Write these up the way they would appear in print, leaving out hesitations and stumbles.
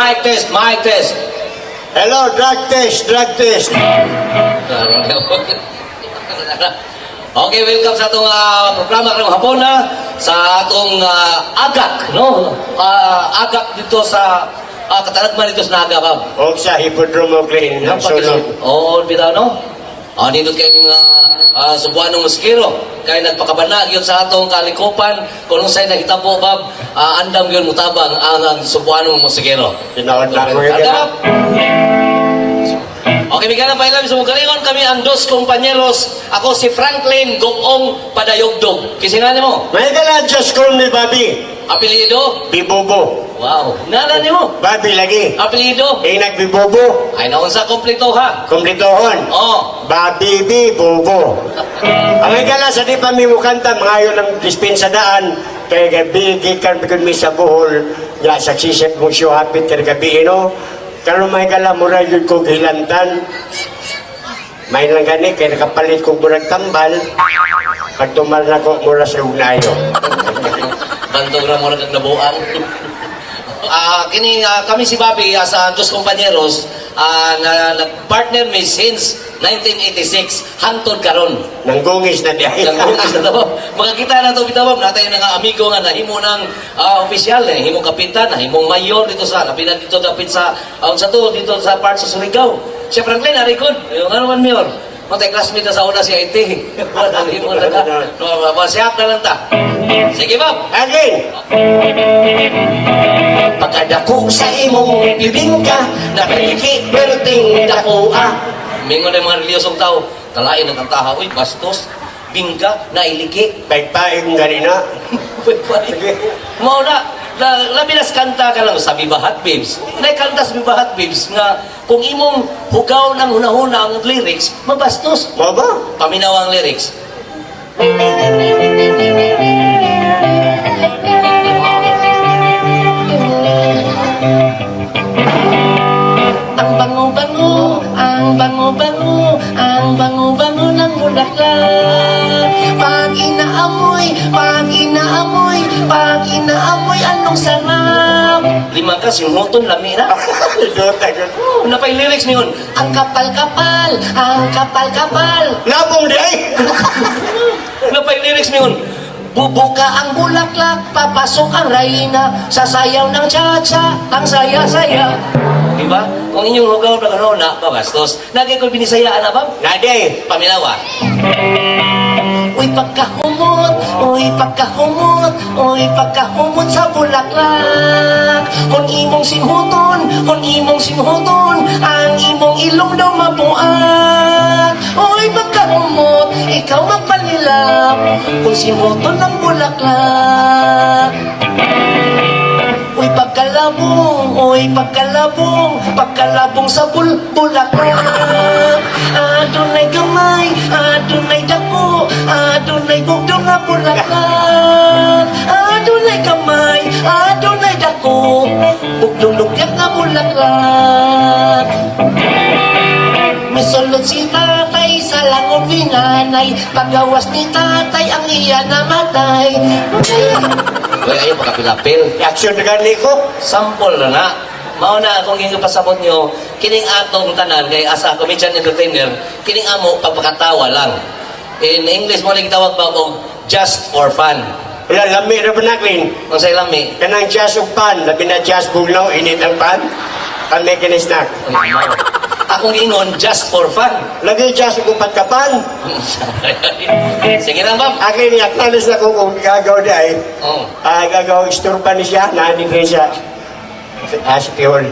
mic test, mic test. Hello, drug test, drug test. Okay, welcome sa atong programa karong hapon na sa atong agak, no? Agak dito sa katalagman dito sa Naga, Bob. O sa Hippodromo Green, ang sulod. Oo, bitaw, no? Nindot kayong subuan ng moskiro. Kaya nagpakabana yun sa atong kalikupan. Kung nung sa'yo nagitabo, Bob, andam yun mutabang ang subuan ng moskiro. Tinaon na ko yun. Okay, bigyan na pa ilang sumugalingon kami ang dos kompanyeros. Ako si Franklin Gopong Padayogdog. Kisingan mo? May gala, Diyos ko ni Bobby. Apelido? Bibobo. Wow. Nala ni mo? Bobby lagi. Apelido? Nagbibobo. Ay, naon sa komplito ha? Kumplitohon. Oh. Bobby Bibobo. Ang may gala, sa di pa mi mo kanta, mga yun ang dispensa daan. Kaya gabi, gikan bigod mi sa buhol. Ya, saksisip mo siyo hapit kaya gabi, no? Kalau may gala, mura yun ko gilantan. May lang gani, kaya nakapalit ko murag tambal. Pag tumal na ko, mura sa ugnayo. Bantog na mo na kaglabuan. Kami si Bobby sa dos kompanyeros nag-partner mi since 1986 hangtod karon. Nanggungis na diay. Nanggungis na daw. Makakita na to bitawam natay nga amigo nga nahimo ng opisyal, nahimo kapitan, nahimo mayor dito sa napinad dito dapit sa dito sa part sa Surigao. Si Franklin arikod, yung ano man mayor. Matay classmate na sa una si IT. Nahimo na ka. Masiyap na lang ta. Sige, Bob. Again. Pagkadako sa imong bibingka, napiliki perting dakoa. Mingon na yung mga reliyosong tao, talain ang kantaha, uy, bastos, bingka, nailiki. Paig-paig ganina. Mao na, labinas kanta ka lang sa Bibahat Babes. Naikanta sa Bibahat Babes nga, kung imong hugaw ng hunahuna ang lyrics, mabastos. Mo ba? Paminaw ang lyrics. Ang bango-bango, ang bango-bango, ang bango-bango ng bulaklak. Pag inaamoy, pag inaamoy, pag inaamoy, anong sarap. Lima ka, sinuton, lami na. Ano pa yung lyrics niyon? Ang kapal-kapal, ang kapal-kapal. Labong di ay! Ano pa yung lyrics niyon? Bubuka ang bulaklak, papasok ang reyna, sasayaw ng cha-cha, ang saya-saya. Diba? Kung inyong hugaw na gano'n na, babastos. Nagay ko binisayaan na ba? Nade! Paminawa. Uy, pagkahumot, uy, pagkahumot, uy, pagkahumot sa bulaklak. Kung imong simhuton, kung imong simhuton, ang imong ilong daw mabuak. Uy, pagkahumot, ikaw magpanilap, kung simhuton ng bulaklak. Uy, pagkalabong, pagkalabong sa bulaklak. Adunay gamay, adunay dako, adunay bugdong na bulaklak. Adunay gamay, adunay dako, bugdong lukyak na bulaklak. Misulod si tatay sa langon ni nanay, pagawas ni tatay ang iya namatay. Uy, ayaw pagkapilapil. Action na gani ko. Sample na na. Mao na akong pasabot nyo, kining atong tanan, kay asa comedian entertainer, kining amo pagpakatawa lang. In English mo lang gitawag ba mo, just for fun. Wala, lami na panaklin. Kung sa'yo lami, Kanang jazz ug pan, labi na jazz bugnaw, init ang pan. Kami kinisnak. akong ingon, just for fun. Lagi jazz ug patkapan. Sige na, Bob. Akin niya, talis na kung gagaw di ay. Oh. Gagaw, isturban ni siya, naanin rin siya. Si Pihol.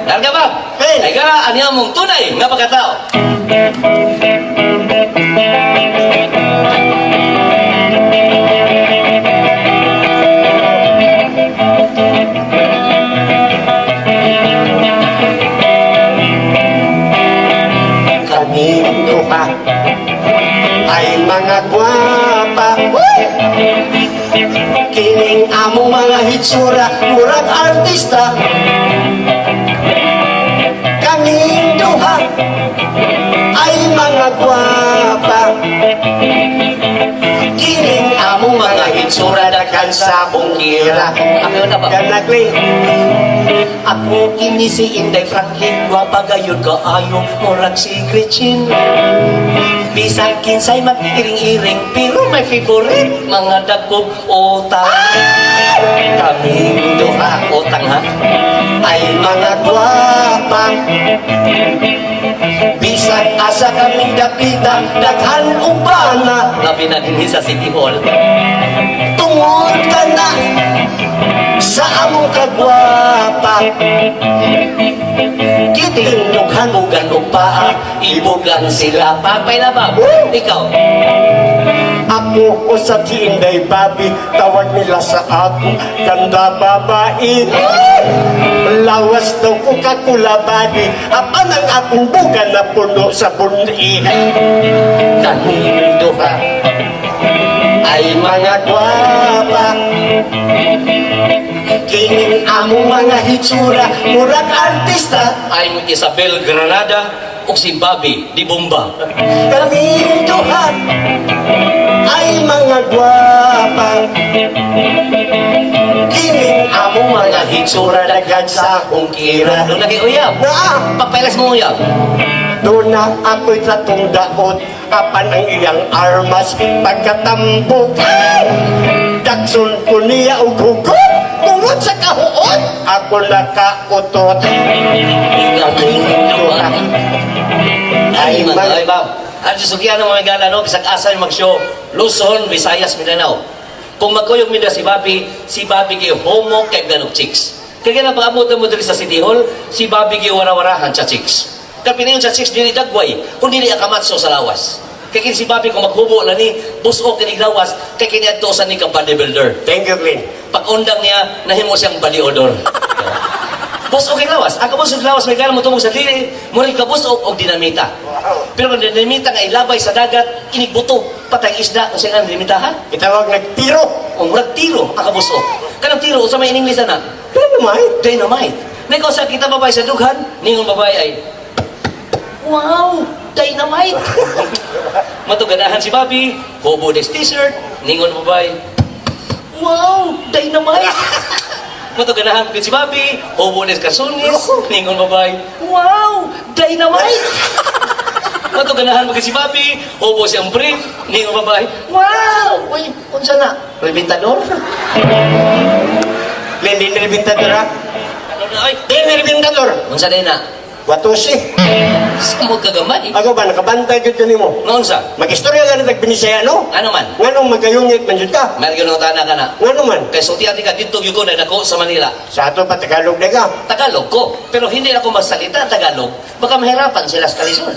Larga, Bob. Hey! Ay ka, aniya mong tunay nga pagkatao. Kaming duha ay mga gwapa. Kining among mga hitsura, murag artista. Kaming duha ay mga gwapa. Kining among mga hitsura, daghan sa bungkira. Ako na ba? Ganagli. Ako kini si Inday Franklin, gwapa gayud kaayo, murag si Gretchen. Bisag kinsay mag-iring-iring, pero may favorite, mga dagkog utang. Kaming duha, utang ha? Ay mga gwapa, bisag asa kaming dapita, daghan ubana, Labi na din sa City Hall. tungod ka na sa among kagwapa. Kitindughan Bugan o paa, ibugan sila. Pagpailabab, ikaw. ako o sa Inday Babi, tawag nila sa ako ganda babae. Lawas daw ko kakulabadi, apan ang akong bugan na puno sa buni. Kaming duha. Ay mga gwapa, kining among mga hitsura, murag artista. I'm Isabel Granada o si Bobby Di Bomba. Kaming duha ay mga gwapa, kining among mga hitsura, daghan sa akong kira. Doon lagi uyab. Na Pagpailas mo uyab. doon na ako'y tatong daot, apan ang iyang armas pagkatambok. Dakson ko niya og hugot, tungod sa kahuot, ako nakautot. Kaming duha. Ay Ay, mga Bab. Ang susukyan ng mga gala, no? Kisag asa yung mag-show. Luzon, Visayas, Mindanao. Kung magkuyog mi na si Bobby kay homo kay ganong chicks. Kaya na pag-abot mo diri sa City Hall, si Bobby kay warawarahan sa chicks. Kapinayon sa chicks, dili dagway, kung dili akamatso sa lawas. Kaya kini si Bobby kung maghubo lang ni, busok kinig lawas, kaya kini adtosan ni ka bodybuilder. thank you, Glenn. Pag-undang niya, nahimo siyang body odor. Busok kay lawas. Ako busok lawas, may gana mo tumog sa dili, muna ka busok o dinamita. Pero kung dinamita nga ilabay sa dagat, inigbuto, patay isda, kung saan ang dinamitahan. Itawag nagtiro. O murag tiro, ang kabusok. Kanang tiro, sa may in-English na, Dynamite. dynamite. Na ikaw sa kita babae sa dughan, ningon babae ay, wow, dynamite. Matuganahan si Bobby, hobo next t-shirt, ningon babae, wow, dynamite. Matuganahan ko si Bobby, hobo next kasunis, ningon babae, wow, dynamite. Matuganahan mo si Bobby, hobo siyang brief, ningon babae, wow, uy, unsa na? Reventador? Glenn, di niribintador ha? Ano na, ay, Di niribintador. unsa na na? Watusi. Samog kagamay. Ako ba, nakabantay yun yun mo. Noon sa? Mag-istorya ka na nagbinisaya, no? Ano man? Nganong magayungit man yun ka? Meron yun ang tana ka na. Ngano man? Kaya sulti-ati ka dito yung na nako sa Manila. Sa ato pa Tagalog na ka. Tagalog ko. Pero hindi ako magsalita Tagalog. Baka mahirapan sila sa kalisod.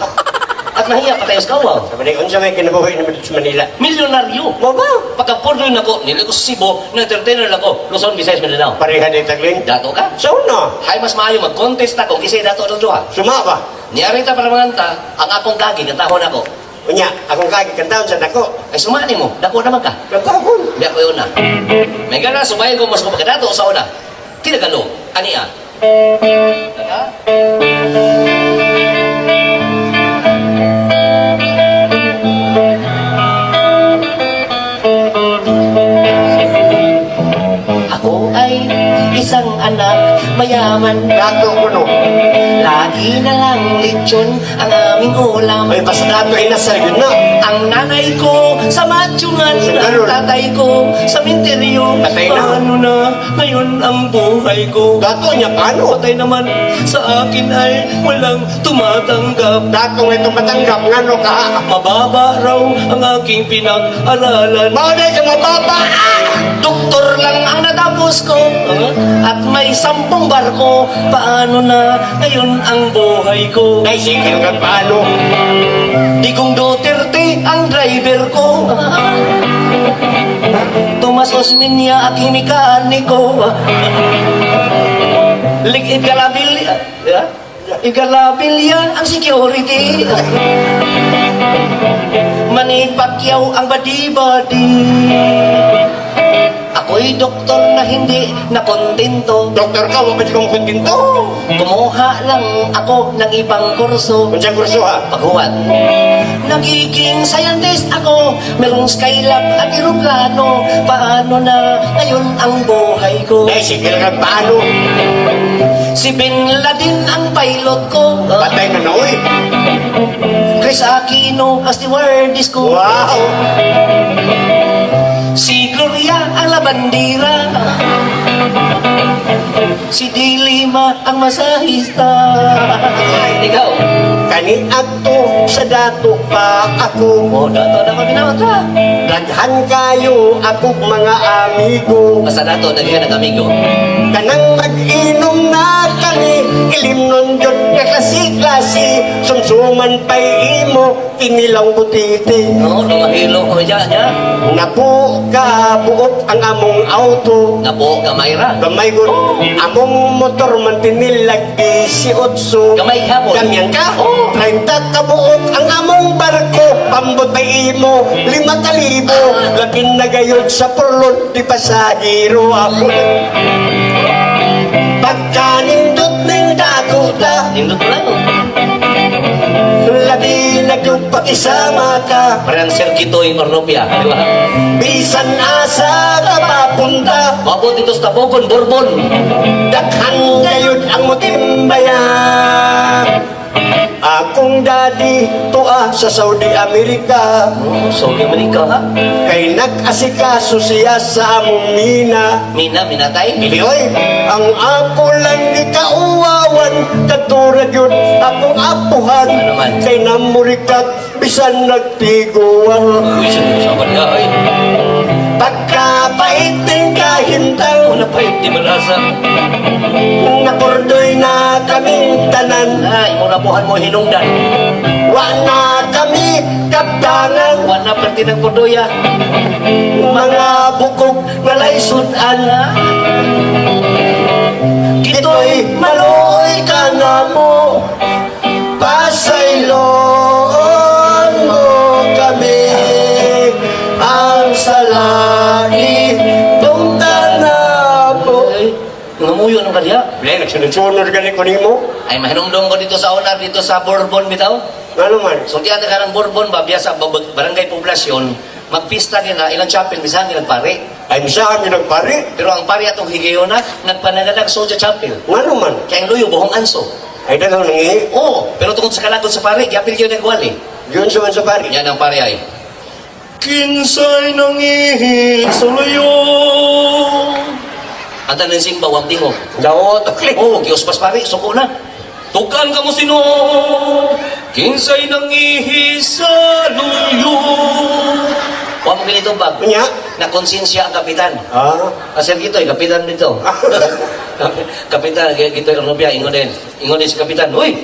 At mahiya pa tayo sa kawaw. Sabi niya, unsa may kinabuhi naman dito sa Manila. Milyonaryo. Mo ba? Pagka-porno yun ako, nila ko sa Cebu, na-entertainer lang ako. Luzon, Visayas, Mindanao. Pareha din tagling. Dato ka? Sa una, Hay mas maayo mag-contest ako kasi dato ng duha. suma ba? Niyarita para manganta, ang akong kagi, katahon ako. Unya, akong kagi kantaon sa dako. Ay sumani mo, dako naman ka. Nagkakon. Di ako yun na. May gana, sumayin ko mas kumagkadato sa una. Tinagalo, aniya. Ako ay isang anak mayaman. Dato ko no. Lagi na lang lechon ang aming ulam. May basta dato inasal yun na. Ang nanay ko sa matsyungan, ang tatay ko sa minteryo. Patay na. Paano na ngayon ang buhay ko? Dato niya paano? Patay naman sa akin ay walang tumatanggap. Dato nga itong matanggap ngano ka. Mababa raw ang aking pinag-aralan. Maunay ka mababa. Doktor lang ang natapos ko at may 10 barko. Paano na ngayon ang buhay ko? Naisikil ka paano? Digong Duterte ang driver ko. Tomas Osmeña aking mekaniko. Igalabil ang security. Manny Pacquiao ang badi-badi. Ako'y doktor na hindi nakontento. Doktor ka, wapit kong kuntinto. Kumuha lang ako ng ibang kurso. Unsang kurso ha? Paghuwat. Nagiging scientist ako, merong skylab at eroplano. Paano na ngayon ang buhay ko? Naisikil ka paano? Si Bin Laden ang pilot ko. Patay na na, uy. Chris Aquino ang stewardess ko. Wow. Si Gloria ang labandira. Si Dilima ang masahista. Ikaw. Kani ato sa dato pa ako. Oh, dato na maminaw ka. Daghan kayo ako mga amigo. Basta dato, daghan ng amigo. Kanang mag-inom na kami, ilim nun yun nga klase-klase. Sumsuman pa'y imo, kinilang butiti. No, lumahilo ko dyan, ya. Napo ka buot ang among auto. Napo, gamay ra. Gamay ko, among motor man tinilag 18. Gamay hapon. Gamyan ka? Oo. 30 ka buot ang among barko. Pambot pa'y imo, 5,000. Labing nagayod sa purlot, di pasahero ako. Pagkanindot ng dakuta, Nindot mo lang. labi nagpakisama ka. Parang Sergito yung Ornopia, di ba? Bisan asa ka papunta, Mabot dito sa Tabogon, Bourbon. daghan gayud ang mutimbayan. Akong daddy tuwa sa Saudi Amerika, Oh, Saudi America, ha? kay nag-asikaso siya sa among mina. Minatay? Oy, ang ako lang di kauwawan, katurag yun akong apuhan. Ano man? Kay namurikat, bisan nagtiguan. Uy, sabar ka, ay. Pagkapait ng kahintang, Wala pa yung di malasa. napordoy na kaming tanan. Ay, muna buhan mo hinungdan. Wa na kami kaptanan, Wala perti ng Pudoya. mga bukog na laysudan. Kito'y maluoy ka na mo, pasayloon mo kami. Ang salai, tungta na po. Ay, ngamuyo ng kanya. Ble, nagsunod-sunod ka ni Kunimo. Ay, mahinungdong ko dito sa onar, dito sa Bourbon, bitaw. Ano man? So, diyan ka ng Bourbon, ba, biya barangay poblasyon, magpista nila, ilang chapel, bisahan nila pare. Ay, saan yung nagpari? Pero ang pare atong higayon na, nagpananalag Soja Chapel. Ano man? Kaya ang luyo, buhong anso. Ay, dagang nangihi. Oo, pero tungkol sa kalagod sa pare, yapil yun ang wali. Yun sa man sa pari. Yan ang pare ay. Kinsay nangihi sa luyo. Ang tanan simba, wang tingog. Daw, takli. Oo, Diyos pas pare, suko na. Tukan ka mo sino, kinsay nangihi sa luyo. Huwag mo ganito bag. Kanya? Na konsensya ang kapitan. Ah. Asir Gitoy, kapitan dito. Kapitan, Gitoy Ornopia, ingon din. Ingon din si kapitan, uy,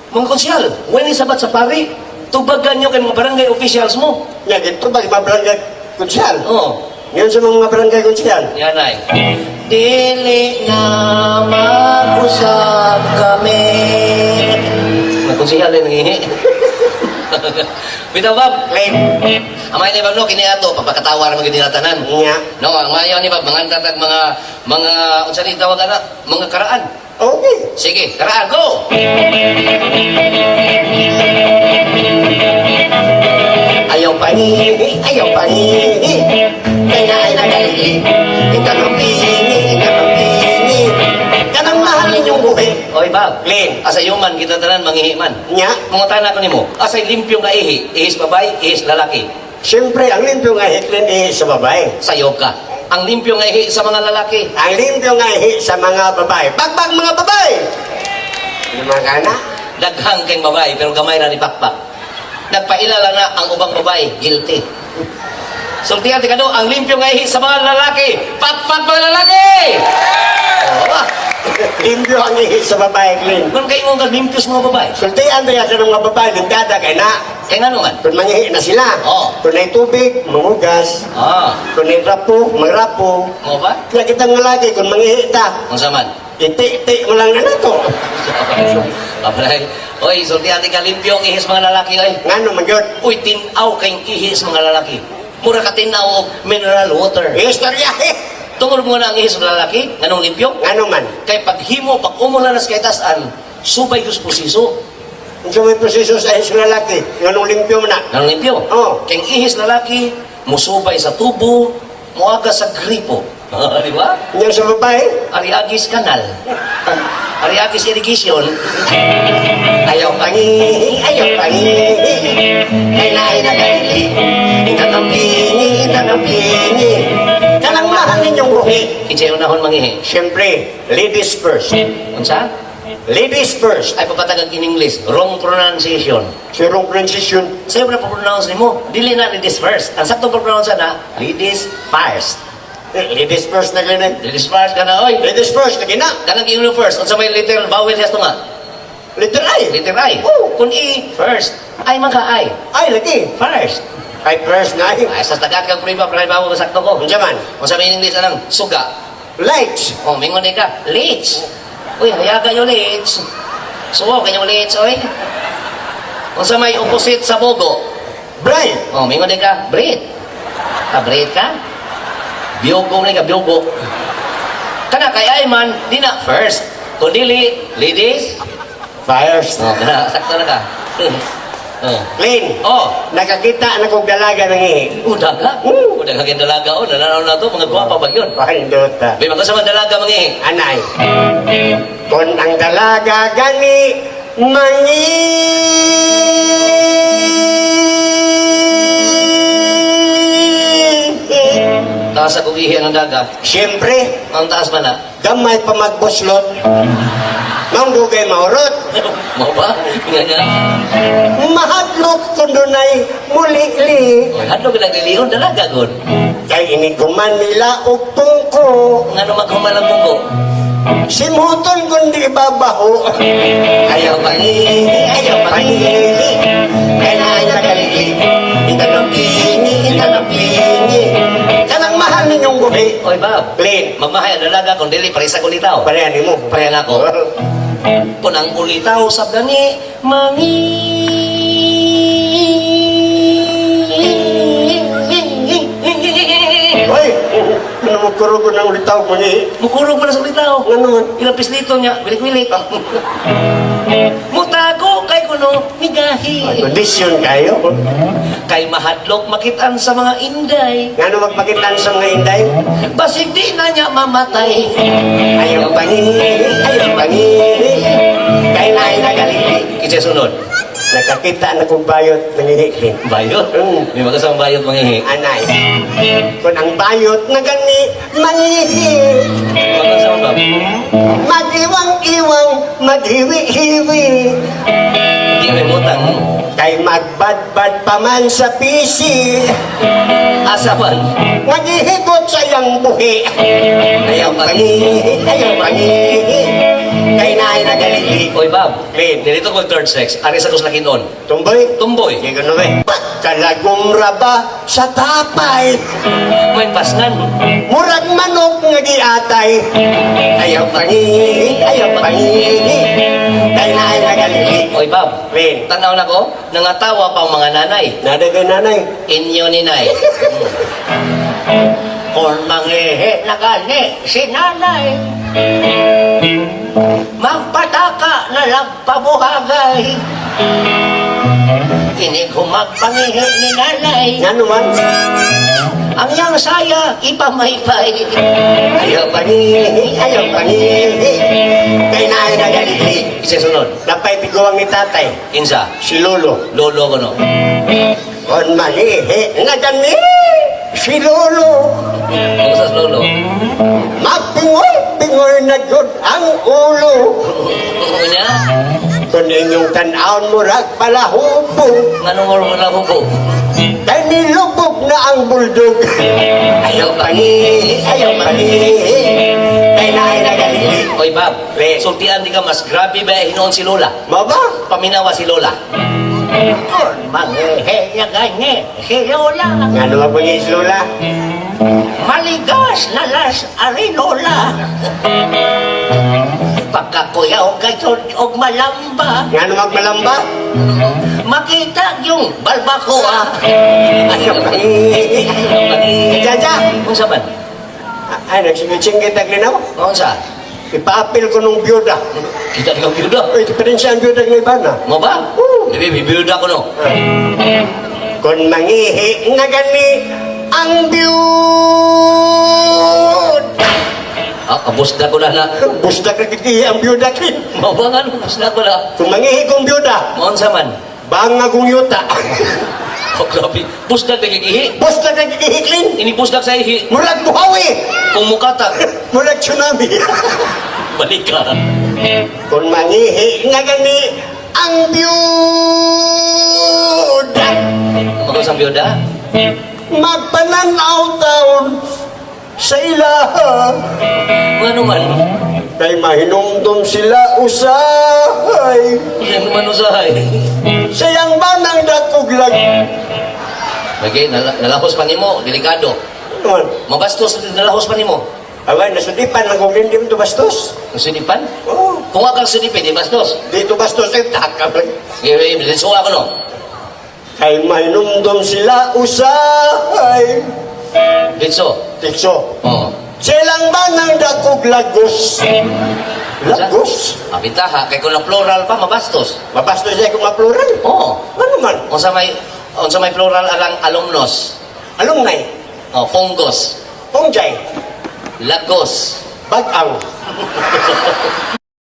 mga konsyal, wala sabat sa pari. Tubagan nyo kay mga barangay officials mo. Ya, ito ba, mga barangay konsyal? Oo, Yun sa mga barangay konsyal. yan ay. Dili na mag-usap kami. Mga konsyal din nangihi. Bitaw Bob, amay ni Bob no, kini ato, papakatawa naman gini natanan. Nya. No, ang mayo ni Bob, mga tatag mga unsa ni tawag ana, mga karaan. Okay. Sige, karaan, go! Ayaw panihi, ayaw panihi. Kaya ay nagali. Ikanong pini, ikanong pini. Kanang mahalin yung buhay. Oy, Bob. Len. Asa yuman, kita tanan, mangihi man. Nya. Mga tanak ko nimo, asay limpyo nga ihi, ihis babae, ihis lalaki. Siyempre, ang limpyo nga hitlin sa babae. Sayop ka. Ang limpyo nga ihi sa mga lalaki. Ang limpyo nga sa mga babae. Bagbag mga babae! Lima ka na? Daghang kang babae, pero gamay na ni Pakpak. Nagpailala na ang ubang babae, guilty. Sultihan, tikado, ang limpyo nga ihi sa mga lalaki. Pakpak mga lalaki! Oh, Limpyo ang ihi sa babae, Lin. kung kayo mong limpyo sa mga babae. Sultihan na yan ng mga babae, lindada kay na. Kaya nga naman. Kung mangihi na sila. Oo. Kung may tubig, mangugas. Ah, Kung may rapo, mangrapo. mo ba? Kaya kitang lagi, kung mangihi ta, Ang saman. iti-iti mo lang na nato. Abray. Oy, sultihan, tika limpyo ang ihis mga lalaki, oy. Nga no, magyot. Uy, tinaw kayong ihis mga lalaki. Mura ka tinaw og mineral water. Istorya, Tungod mo na ang ihis mga lalaki, ganong limpyo. Nga no man. Kay paghimo, pag umula na sa kaytasan, subay kus posiso. Kung sa may proseso sa ihis ng lalaki, nga nung limpyo mo na. Ganong limpyo. Oo. Kay ang ihis lalaki, musubay sa tubo, muaga sa gripo. Di ba? Yung sa babae, Ariagis kanal. Ariakis Irrigation. Ayaw pangihi, ayaw pangihi. Kay naay nagalili. Inanampingi. Kanang mahal ninyong buhi. Kinsay unahon mangihi. Siyempre, ladies first. Unsa? Ladies first. Ay papatagag in English. Wrong pronunciation. Sirong pronunciation. Sa'yo na pa-pronounce nimo. Dili na ladies first. Ang saktong pa-pronounce na, ladies first. Ladies first na ganun. Ladies first ka na, oy. Ladies first, lagi na. Kanang giulo first. Unsa may little vowel has to nga? Little I. Little I. Oh. Kung I, first. Ay man ka ay. Ay, lagi. First. Ay, first na ay. Ay, sa tagat kang priba, priba mo sakto ko. Unsa man? Kung sa may English anang, suga. Lights. O, mingon di ka, leech. Uy, hayaga yung leech. Suwa, kanyang leech, oy. Kung sa may opposite sa bogo. Bright. O, mingon di ka, breed. Breed ka? Biyogo na ka, biyogo. Kana, kay ay man, di na, first. Kung dili, ladies. First. O, kana, sakto na ka. Clean. Oh, Nakakita na kong dalaga ng ihi. daga. Daga kang dalaga, o, nananaw na to, mga guwapa ba yun? Pandota. May mga kasama dalaga, mga Anay. Kung ang dalaga gani mangihi. taas sa kugihi ang daga. Siyempre, Ang taas man na. gamay pa magbuslot. Nang dugay maurot. Mau ba? Nga nga. Mahadlok kung dunay muli-li. Oy, hadlo ka naglilihon, dalaga, god. Kay iniguman nila og tungko. Nga naman kumalang ko. Simuton kundi babaho. Ayaw pangihi, ayaw pangihi. Kaya na ay nagalili. Inanampingi. Kanang mahal ninyong gubi. Oy, Bob. Clean. Mamahay ang dalaga kung dili parisa ko litaw. Parehan mo. Parehan ako. Kung ang ulitaw sa gani, Hoy, ano mo kuro ko ng ulitaw ko ni? Mukurog mo na sa ulitaw. Ano man? Ilang pislito niya, bilik-bilik. Mutago kay kuno, migahi. Kondisyon kayo. Kay mahadlok makitaan sa mga inday. Nga magpakitan sa mga inday. Basig di na niya mamatay. Ayaw pangihi, ayaw pangihi. Kaya na ay nagalili. Kisay sunod. Nakakita na kong bayot ng ihi. Bayot? May magkasamang bayot mangihi. Anay. Kung ang bayot na gani, mangihi. Magkasamang ba? Magiwang-iwang, maghiwi-hiwi. Di may mutang. Kay magbadbad pa man sa pisi. Asaman. Maghihigot sa iyang buhi. Ayaw pangihi, ayaw pangihi. Kay na ay nagalili. Oy, Bob. Clean. Dito ko third sex. Ari sa kuslakinon. Tumboy. Tumboy. Hindi ko naman. Kalagumra ba sa tapay? May pasngan. Murag manok nga giatay. Ayaw pangihi, ayaw pangihi. Kay na ay nagalili. Oy, Bob. Clean. Tanaw na ko, nangatawa pa ang mga nanay. Nadagay nanay. Inyo ni nay. Kung mangihi na gani si nanay, magpataka na lang pabuhagay. Hindi ko magpangihi ni nanay. Nga naman. Ang yang saya, ipamaypay. Ayaw pangihi, ayaw pangihi. Kay na ay nagalili. Isa sunod. Napay tiguang ni tatay. Insa, Si Lolo. lolo ko no. Kung mangihi na gani, si Lolo. Kung sa lolo. Mapingoy na good ang ulo. Unya, Kung inyong tanawon mo rag palahubo. nganong oras mo lang hubo? Kay nilubog na ang buldog. Ayaw pangihi, ayaw pangihi. Kay na ay nagalili. Oy, Bob, Le. sultian di ka mas grabe ba hinoon si Lola? Maba? Paminawa si Lola. Kung mangihi na gani si Lola, Nga naman po niya si Lola. maligas na las ari Lola. Pagkakuyaw kayo og malamba, Nga naman malamba. makita yung balbacoa. Ayaw pangihi. Jaja. Kung saban? Ay, nagsingit-singit ang linaw. Kung sa? Ipaapil ko nung byuda. Kita di ka biuda. Uy, diferensya ang byuda ng iba na. Mo ba? Bibi, biuda ko no. Kung mangihi na gani ang byuda. Kabusda ko na na. Busdak na kikihi ang byuda kin. Mabangan, kabusda ko na. Kung mangihi kong byuda, Maon sa man. banga kong yuta. Oh, grabe. Busdag na kikihi. Busdak na kikihi kin. Ini busdag sa ihi. Murag buhawi. Kung mukata, Murag tsunami. balik ka. Kung mangihi nga gani ang byuda. Mga sa biyoda. Magpananaw taon sa ilaha. Ano man? Kay mahinumdum sila usahay. Ano man usahay? Sayang ba ng dakuglag? Lagi, nalahos pa nimo. Delikado. Ano? Mabastos, nalahos pa nimo. Away, nasudipan lang kung hindi mo bastos. Sudipan? Oo. Kung kang sudipin, di bastos. Dito bastos ay takap. Diretso ako no. Kay mahinumdum sila usahay. Diretso. Tikso. Oo. Silang ba ng dakuglagos? Lagos? Abitaha, kay kung na plural pa, mabastos. Mabastos niya kung maplural. Oo. Ano man? Unsa may plural alang alumnos. Alumni. Oh, fungus. Pongjay. Lagos. Bagang.